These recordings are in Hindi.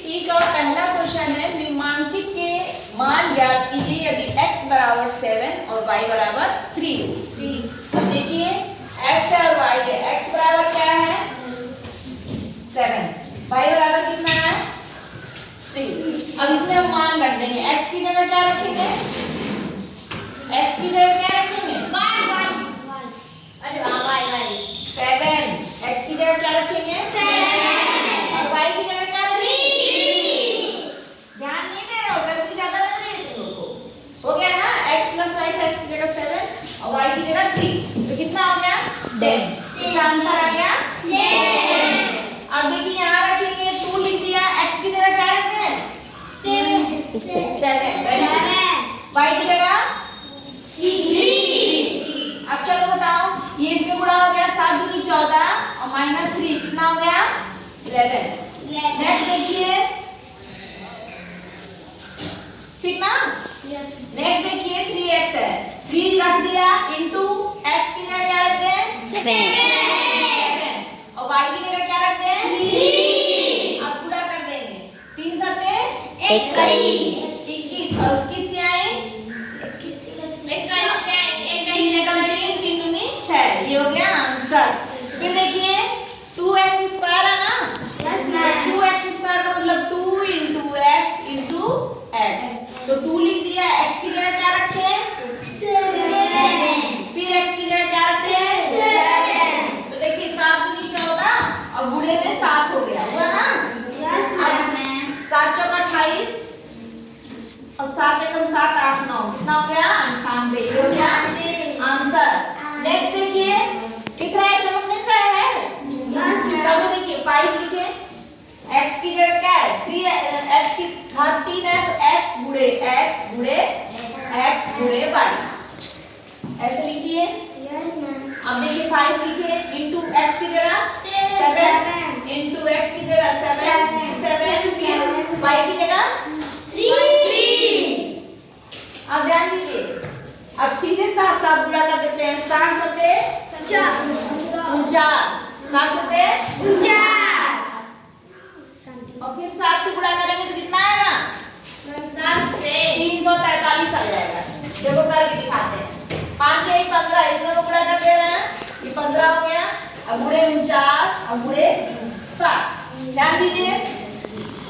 सी का पहला क्वेश्चन है निम्नांकित के मान ज्ञात कीजिए यदि x बराबर 7 और y बराबर 3। अब देखिए x और y है। x बराबर क्या है 7, y बराबर कितना है 3। अब इसमें हम मान रख देंगे। x की जगह क्या रखेंगे, x की जगह क्या रखेंगे 7, x की जगह क्या रखेंगे 7 और y की जगह क्या रखेंगे 3। ध्यान नहीं दे रहे हो, गलती ज्यादा लग रही है तुम लोगों को। हो गया ना, x + y था, x की जगह 7 और y की जगह 3, तो कितना हो गया 10। इसका आंसर आ गया 10। अब देखिए यहाँ रखेंगे 2 लिख दिया, x की जगह क्या रखते हैं 7, y की जगह 3। अब चलो बताओ, ये इसमें गुणा हो गया 7 दूनी 14 और -3 कितना हो गया 11। नेक्स्ट देखिए, ठीक ना। नेक्स्ट देखिए 3x है, 3 रख दिया इनटू x की जगह क्या रखते हैं 7 और y की जगह क्या रखते हैं 3। अब पूरा कर देंगे, 3 7 21 और 21 क्या है 6। ये हो गया आंसर। फिर देखिए 2x स्क्वायर है ना, 2x स्क्वायर का मतलब 2 × x × x, तो 2 लिख दिया, x की जगह क्या रखते हैं 7, फिर x की जगह क्या रखते हैं 7। तो देखिए 7 दूनी 14 और गुणे में 7 हो गया, हुआ ना। 7 चौका 28 और 7 एकम 7 8 9 कितना हो गया 98। ये हो गया आंसर। नेक्स्ट देखिए, दिख रहा है, चमक दिख रहा है। चलो देखिए 5 लिखे, x की जगह क्या है 3, x की घात 3 है तो x गुणे y ऐसे लिखिए। अब देखिए 5 लिखे इनटू x की जगह 7 इनटू x की जगह 7 y की जगह 3। अब ध्यान दीजिए, अब सीधे साथ साथ गुणा कर देते हैं। 7 7 और फिर 7 से गुणा करेंगे तो कितना आएगा 7 से 343 आ जाएगा। देखो करके दिखाते हैं। 5 1 15, इसमें गुणा कर दे रहे हैं, ये 15 हो गया। अब गुणे 49 और गुणे 7। ध्यान दीजिए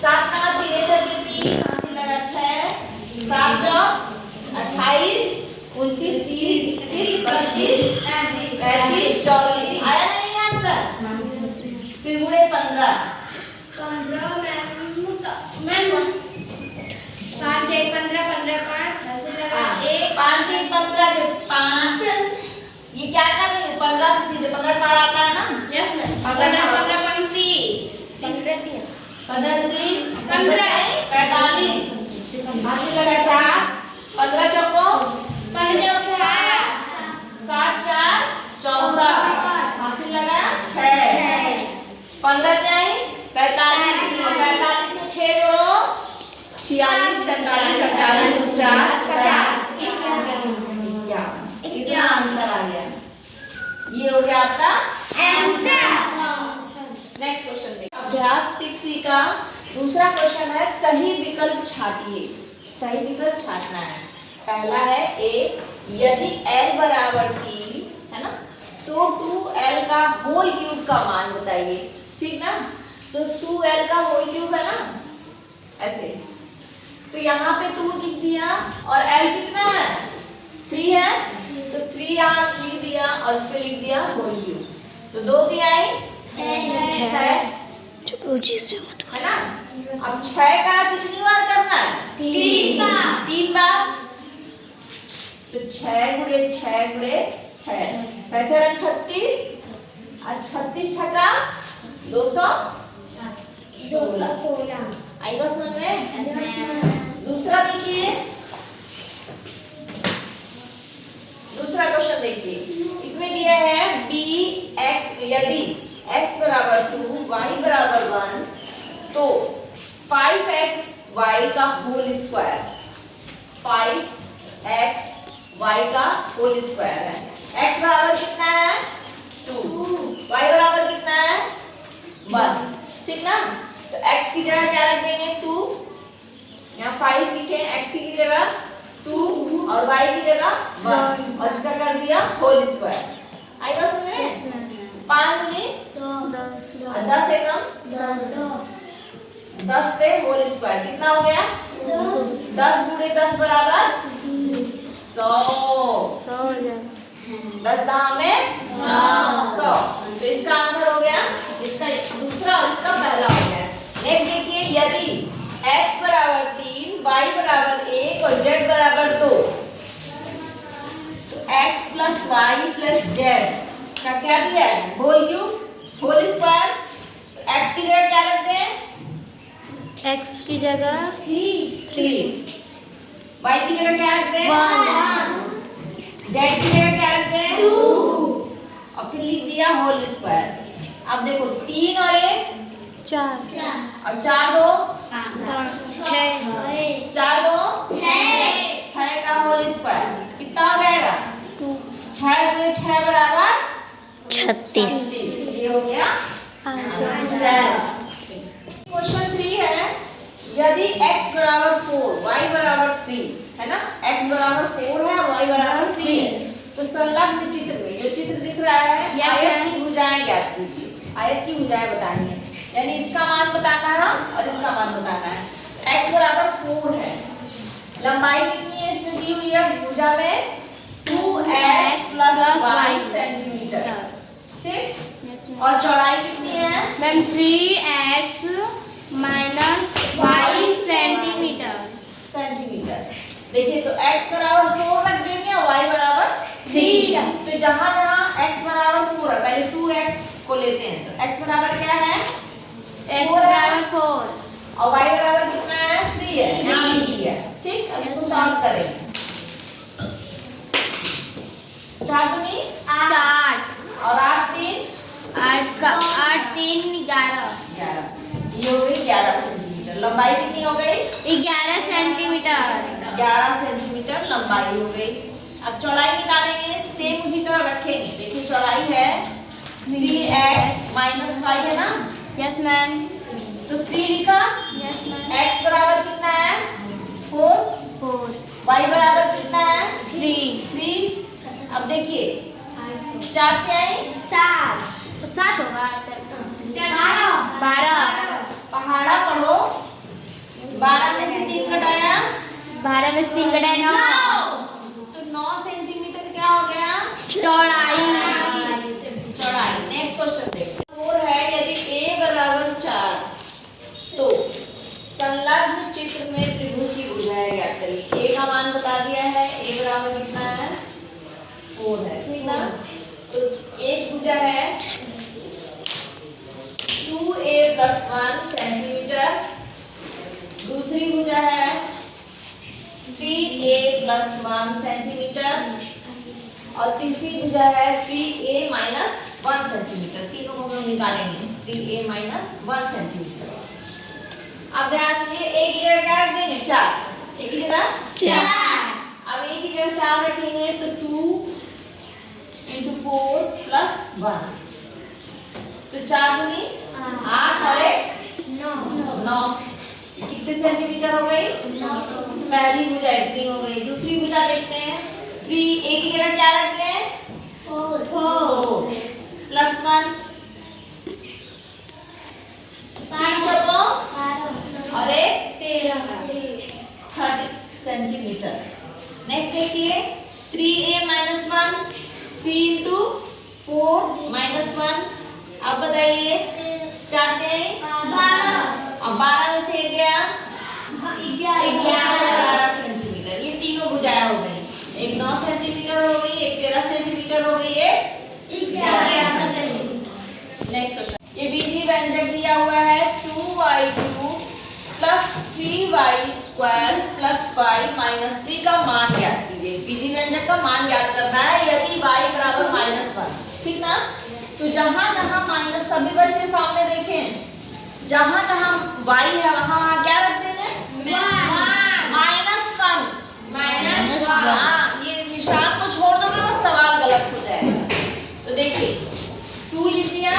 7 का 63 के 3 हासिल लगा 6, 7 जो 28 29 30 31 32 33 34 आया नहीं आंसर। फिर गुणे 15 5 1 15 15 5 हासिल लगा 1 5 3 15 के 5। ये क्या कर रही है 15 से सीधे 15 पार आता है ना। यस मैम 15 15 35 15 3 45 हासिल लगा 4 15 चौको 7 4 64 हासिल लगा 6 15 क्या है 45 और 45 में 6 जोड़ो 46 43 48 49 50 इतना आंसर आ गया। ये हो गया आपका आंसर। नेक्स्ट क्वेश्चन देखिए, अभ्यास 6 का दूसरा क्वेश्चन है सही विकल्प छाटिए। सही विकल्प छाटना है। पहला है ए, यदि l बराबर 3 है ना तो 2l का होल क्यूब का मान बताइए। ठीक ना, तो 2l का होल क्यूब है ना ऐसे, तो यहाँ पे 2 लिख दिया और l कितना है 3 है तो 3 यहाँ लिख दिया और इस पे लिख दिया होल क्यूब, तो 2 दिया है 6 है ना। अब 6 का कितनी बार करना है 3 बार, तो 6 गुणे 6 गुणे 6 5 36 और 36 छक्का 216 आई बात समझ में। दूसरा देखिए, दूसरा क्वेश्चन देखिए, इसमें दिया है bx यदि x बराबर 2 y बराबर 1 तो 5x y का होल स्क्वायर 5x y का होल स्क्वायर है। x बराबर कितना है 2, y बराबर कितना है 1। ठीक ना, तो x की जगह क्या रख देंगे यहाँ 5 लिखे, x की जगह 2 और y की जगह 1 और इसका कर दिया होल स्क्वायर। आएगा समझ? 5 दूनी 10 एकम 10 पे होल स्क्वायर कितना हो गया? 10 गुणे 10 बराबर 100। 10 दहा में 100। तो इसका आंसर हो गया, इसका दूसरा और इसका पहला हो गया। नेक्स्ट देखिए, यदि x बराबर 3, y बराबर 1 और z बराबर 2, तो x plus y plus z का क्या दिया है? Whole cube whole square. तो x की जगह क्या रखते हैं? x की जगह 3, y की जगह क्या रखते हैं? 1, z की जगह क्या रखते हैं? 2 और फिर लिख दिया होल स्क्वायर। अब देखो 3 और 1 4 और 4 2 6 4 2 6 का होल स्क्वायर कितना हो जाएगा? 6 गुणे 6 बराबर 36। ये हो गया आंसर। क्वेश्चन 3 है, यदि x बराबर 4, y बराबर 3 है ना, x बराबर 4 है और y बराबर 3 है, तो संलग्न चित्र में जो चित्र दिख रहा है आयत की भुजाएं ज्ञात कीजिए। आयत की भुजाएं बतानी है, यानी इसका मान बताना है और इसका मान बताना है। x बराबर 4 है, लंबाई कितनी है इसमें दी हुई है भुजा में? 2x प्लस y सेंटीमीटर, ठीक। और चौड़ाई कितनी है मैम? 3x minus 5 centimetre. देखिए, तो x बराबर 4 रख देंगे और y बराबर 3। तो जहां जहां x बराबर 4 है, पहले 2x को लेते हैं, तो x बराबर क्या है? x बराबर 4 और y बराबर कितना है? 3 है, यहाँ लिख दिया, ठीक। अब इसको सॉल्व करेंगे। 4 दूनी 8 और 8 3 8 3 11 ये हो गई 11 सेंटीमीटर। लंबाई कितनी हो गई? 11 सेंटीमीटर। 11 सेंटीमीटर लंबाई हो गई। अब चौड़ाई निकालेंगे, सेम उसी तरह रखेंगे। देखिए चौड़ाई है 3x माइनस 5 है ना, यस मैम। तो 3 लिखा, यस मैम। x बराबर कितना है? 4, 4 y बराबर कितना है? 3 अब देखिए 4 क्या है? 7 होगा। 12 पहाड़ा पढ़ो, 12 में से 3 घटाया 12 में से 3 घटाए 9 तो 9 सेंटीमीटर क्या हो गया? चौड़ाई। नेक्स्ट क्वेश्चन देखते हैं। 4 है, यदि a बराबर 4, तो संलग्न चित्र में त्रिभुज की भुजाएं ज्ञात करिए। a का मान बता दिया है, a बराबर कितना है? 4 है, ठीक ना। तो एक भुजा है 2a + 1 सेंटीमीटर, दूसरी भुजा है 3a + 1 सेंटीमीटर और तीसरी भुजा है 3a - 1 सेंटीमीटर। तीनों को हम निकालेंगे, 3a - 1 सेंटीमीटर। अब ध्यान दीजिए, a की जगह क्या रख देंगे? 4, a की जगह 4। अब a की जगह 4 रखेंगे तो 2 × 4 + 1, तो 4 दूनी 8 और 1 9। कितने सेंटीमीटर हो गई? पहली भुजा इतनी हो गई। दूसरी भुजा देखते हैं, 3a की जगह क्या रखते हैं? 4 + 1 3 चौको और 1 30 सेंटीमीटर। नेक्स्ट देखिए 3a - 1 3 × 4 - 1। अब बताइए 4 के 12 और 12 में से 1 गया 11 सेंटीमीटर। ये तीनों भुजाएं हो गई, एक 9 सेंटीमीटर हो गई, एक 13 सेंटीमीटर हो गई, एक 11। नेक्स्ट क्वेश्चन, ये बीजीय व्यंजक दिया हुआ है 2y³ + 3y² + 5 - 3 का मान ज्ञात कीजिए। बीजीय व्यंजक का मान ज्ञात करना है यदि y बराबर -1, ठीक ना। तो जहां जहां माइनस, सभी बच्चे सामने देखें, जहां जहां y है वहां क्या रख देंगे? -1। हाँ, ये निशान को छोड़ दोगे वो सवाल गलत हो जाएगा। तो देखिए 2 लिख दिया है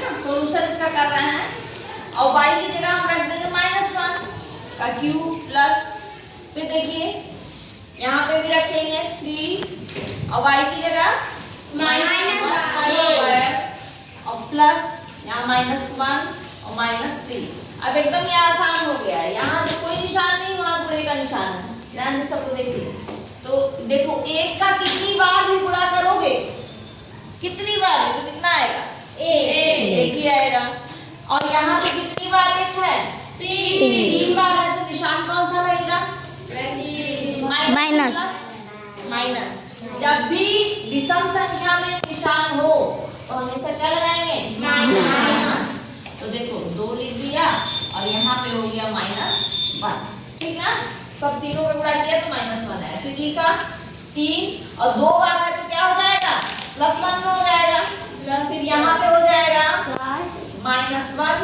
ना, सोल्यूशन इसका कर रहे हैं और y की जगह हम रख देंगे -1। का क्यूब प्लस, फिर देखिए यहाँ पे भी रखेंगे 3 और y की जगह -1 और प्लस यहाँ -1 और -3। अब एकदम ये आसान हो गया है, यहाँ जो कोई निशान नहीं वहाँ गुणे का निशान है। ध्यान से सबको देखिए। तो देखो एक का कितनी बार भी गुणा करोगे, कितनी बार है तो कितना आएगा? एक ही आएगा। और यहाँ पे कितनी बार एक है? 3 बार है, तो निशान कौन सा रहेगा? माइनस। माइनस। जब भी विषम संख्या में निशान हो तो हमेशा क्या लगाएंगे? माइनस। तो देखो 2 लिख दिया और यहाँ पे हो गया -1, ठीक ना? सब तीनों का गुणा किया तो -1 है। फिर लिखा 3 और 2 बार है तो क्या हो जाएगा? +1 में हो जाएगा। फिर यहाँ पे हो जाएगा -1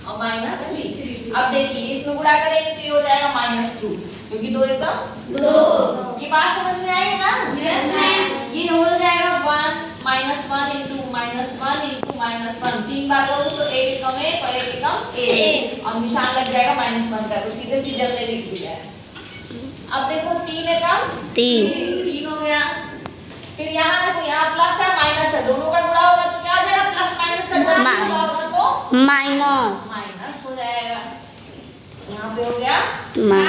और -3। अब देखिए इसमें गुणा करेंगे तो ये हो जाएगा -2, क्योंकि 2 एकम 2। ये बात समझ में आई ना? ये हो जाएगा 1 -1 इंटू -1 3 बार करो तो 1 एकम 1 और 1 एकम 1 और निशान लग जाएगा -1 का, तो सीधे सीधे हमने लिख दिया है। अब देखो 3 एकम 3 हो गया। फिर यहाँ देखो यहाँ प्लस है माइनस है, दोनों का गुणा होगा तो क्या हो जाएगा? प्लस माइनस का जब गुणा होगा तो माइनस हो जाएगा। यहाँ पे हो गया -1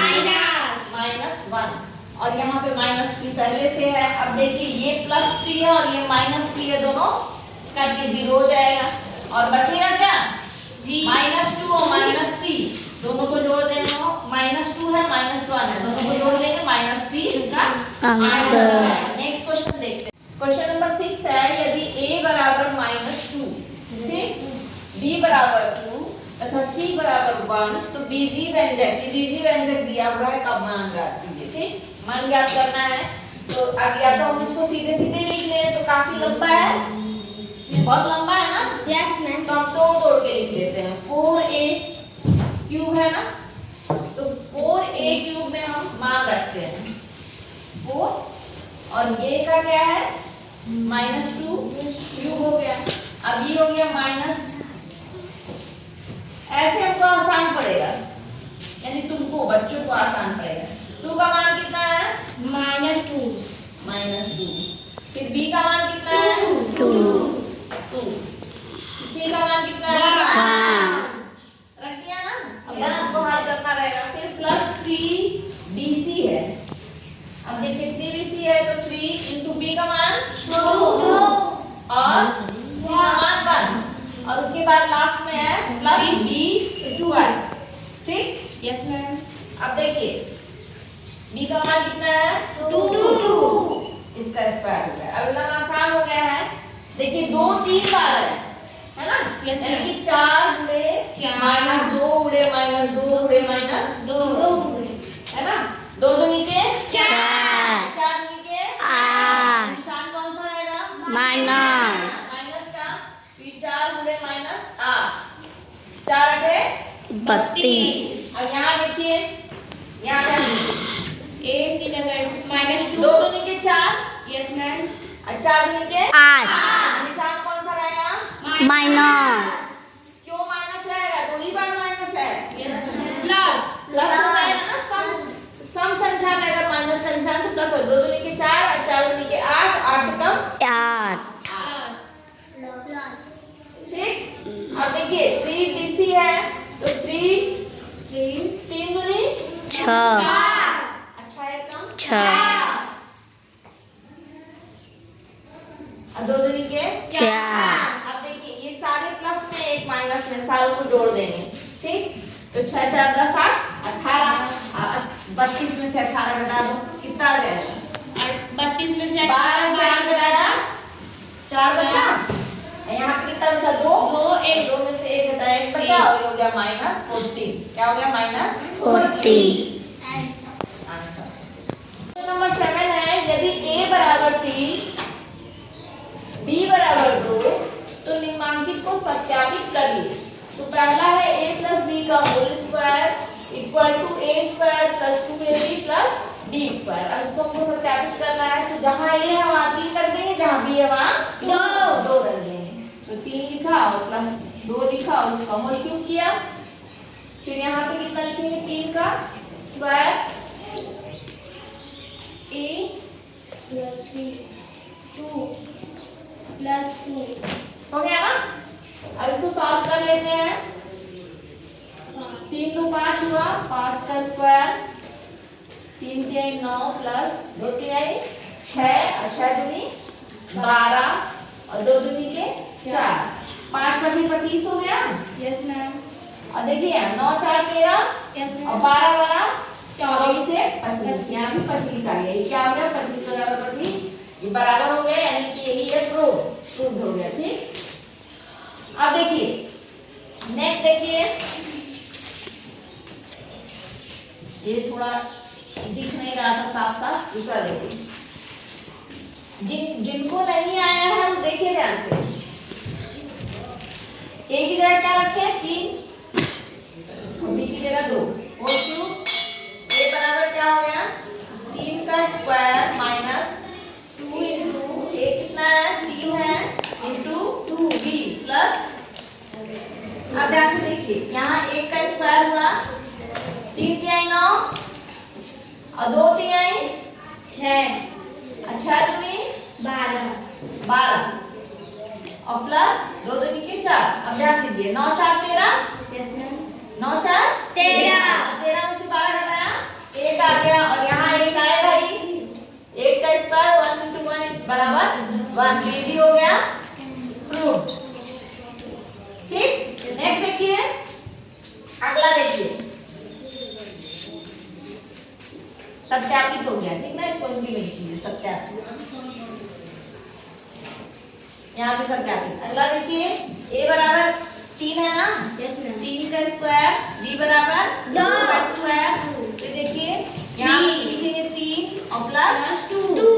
और यहाँ पे -3 पहले से है। अब देखिए ये +3 है और ये -3 है, दोनों कट के 0 हो जाएगा और बचेगा क्या? -2 और -3 दोनों को जोड़ देंगे, -2 है -1 है, दोनों को जोड़ देंगे -3 इसका आंसर। नेक्स्ट क्वेश्चन देखते हैं। क्वेश्चन नंबर 6 है, यदि a बराबर -2, ठीक, b बराबर 2 तथा c बराबर 1 तो बीजी व्यंजक दिया हुआ है, कब मान ज्ञात कीजिए। ठीक, मान ज्ञात करना है तो अब या तो हम इसको सीधे सीधे लिख लें तो काफी लंबा है, बहुत लंबा है ना? Yes ma'am. तो हम तोड़ के लिख लेते हैं। 4a क्यूब है ना, तो 4a क्यूब में हम मान रखते हैं 4 और ये का क्या है? -2 क्यूब हो गया। अब ये हो गया माइनस, ऐसे हमको आसान पड़ेगा, यानी तुमको बच्चों को आसान पड़ेगा। 2 का मान कितना है? -2। फिर b का मान कितना है? 2। c का मान कितना है? 1। रख दिया ना? अब यहाँ आपको हल करना रहेगा। फिर +3bc है। अब देखिए 3bc है तो 3 इंटू b का मान 2 और c का मान 1 और उसके बाद लास्ट में है +b²। ठीक, यस मैम। अब देखिए b का मान कितना है? 2। इसका स्क्वायर हो गया। अब एकदम आसान हो गया है। देखिए 2 3 बार है ना? Yes, यानी कि 4 गुणे -2 गुणे -2 गुणे -2 है ना? 2 दूनी के 4 दूनी के 8। निशान कौन सा रहेगा? माइनस का। फिर 4 गुणे -8 4 8 32। अब यहाँ देखिए, यहाँ पे 8 की जगह -2। 2 दूनी के 4 यस मैम। और 4 दूनी के 8 निशान कौन सा रहेगा? माइनस। क्यों माइनस रहेगा? 2 ही बार माइनस है। Yes ma'am. प्लस प्लस हो जाएगा ना, सम संख्या में अगर माइनस का निशान तो प्लस हो। 2 दूनी के 4 और 4 दूनी के 8 8 कम 8। ठीक, अब देखिए 3bc है तो 3 दूनी 6 अच्छा है कम 6 और 2 दूनी के 4 अब देखिए ये सारे प्लस में एक माइनस में, सारों को जोड़ देंगे। ठीक, तो 6 4 10 8 18 32 में से 18 घटा दो, कितना आ जाएगा? 32 में से 12 से 8 घटाया 4 बचा। यहाँ पे कितना बचा? 2 2 में से 1 घटाया 1 बचा और ये हो गया -14। क्या हो गया? -14 आंसर। नंबर 7 है, यदि a बराबर 3 b बराबर 2 तो निम्नांकित को सत्यापित करिए। तो पहला है a + b का whole square equal to a² + 2ab + b²। अब इसको हमको सत्यापित करना है, तो जहाँ a है वहाँ 3 कर देंगे, जहाँ b है वहाँ 2 कर देंगे। तो 3 लिखा और +2 लिखा और उसका होल क्यूब किया। फिर यहाँ पे कितना लिखेंगे 3 का स्क्वायर ए प्लस 3 2 प्लस 2 हो गया ना। अब इसको सॉल्व कर लेते हैं। 3 2 5 हुआ, 5 का स्क्वायर, 3 3 9 प्लस 2 3 6 और 6 दूनी 12 और 2 दूनी के 4, 5 25 25 हो गया। Yes ma'am. और देखिए 9 4 13 यस और मैम। 12 12 24 से 25, यहाँ भी 25 आ गया। ये क्या हो गया 25 बराबर 25, ये बराबर हो गया, यानी कि यही है प्रूव हो गया। ठीक, अब देखिए नेक्स्ट देखिए, ये थोड़ा दिख नहीं रहा था साफ साफ, दूसरा देखिए। जिनको नहीं आया है वो देखिए ध्यान से। ए की जगह क्या रखे 3, बी की जगह 2, और क्यों ए बराबर क्या हो गया 3 का स्क्वायर माइनस 2 इंटू ए कितना है 3 है इंटू 2 बी प्लस। अब ध्यान से देखिए, यहाँ 1 का स्क्वायर हुआ 3 तिहाई 9 और 2 तिहाई 6 अच्छा दूनी 12 और प्लस 2 दूनी के 4। अब ध्यान दीजिए 9 4 13, यस मैम। 9 4 13 में से 12 घटाया 1 आ गया, और यहाँ 1 आया भाई, 1 का स्क्वायर 1 इंटू 1 बराबर 1, ये भी हो गया प्रूव। ठीक, नेक्स्ट देखिए, अगला देखिए, सत्यापित हो गया। ठीक ना, इसको हिंदी में लिखिए सत्यापित, यहाँ पे सत्यापित। अगला देखिए, a बराबर 3 है ना, यस मैम। 3 का स्क्वायर, b बराबर 2 का स्क्वायर, फिर देखिए यहाँ पे लिखेंगे 3 और प्लस 2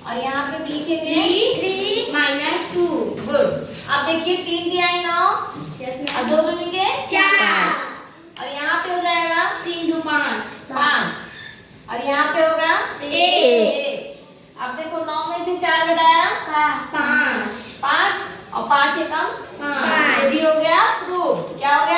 और यहाँ पे लिखेंगे 3 माइनस 2। गुड। अब देखिए 3 तिहाई 9 यस और मैम। 2 दूनी के 4 और यहाँ पे हो जाएगा 3 2 5 5 और यहाँ पे होगा 1 अब देखो 9 में से 4 घटाया 5 5 और 5 एकम 5 ये भी हो गया प्रूव। क्या हो गया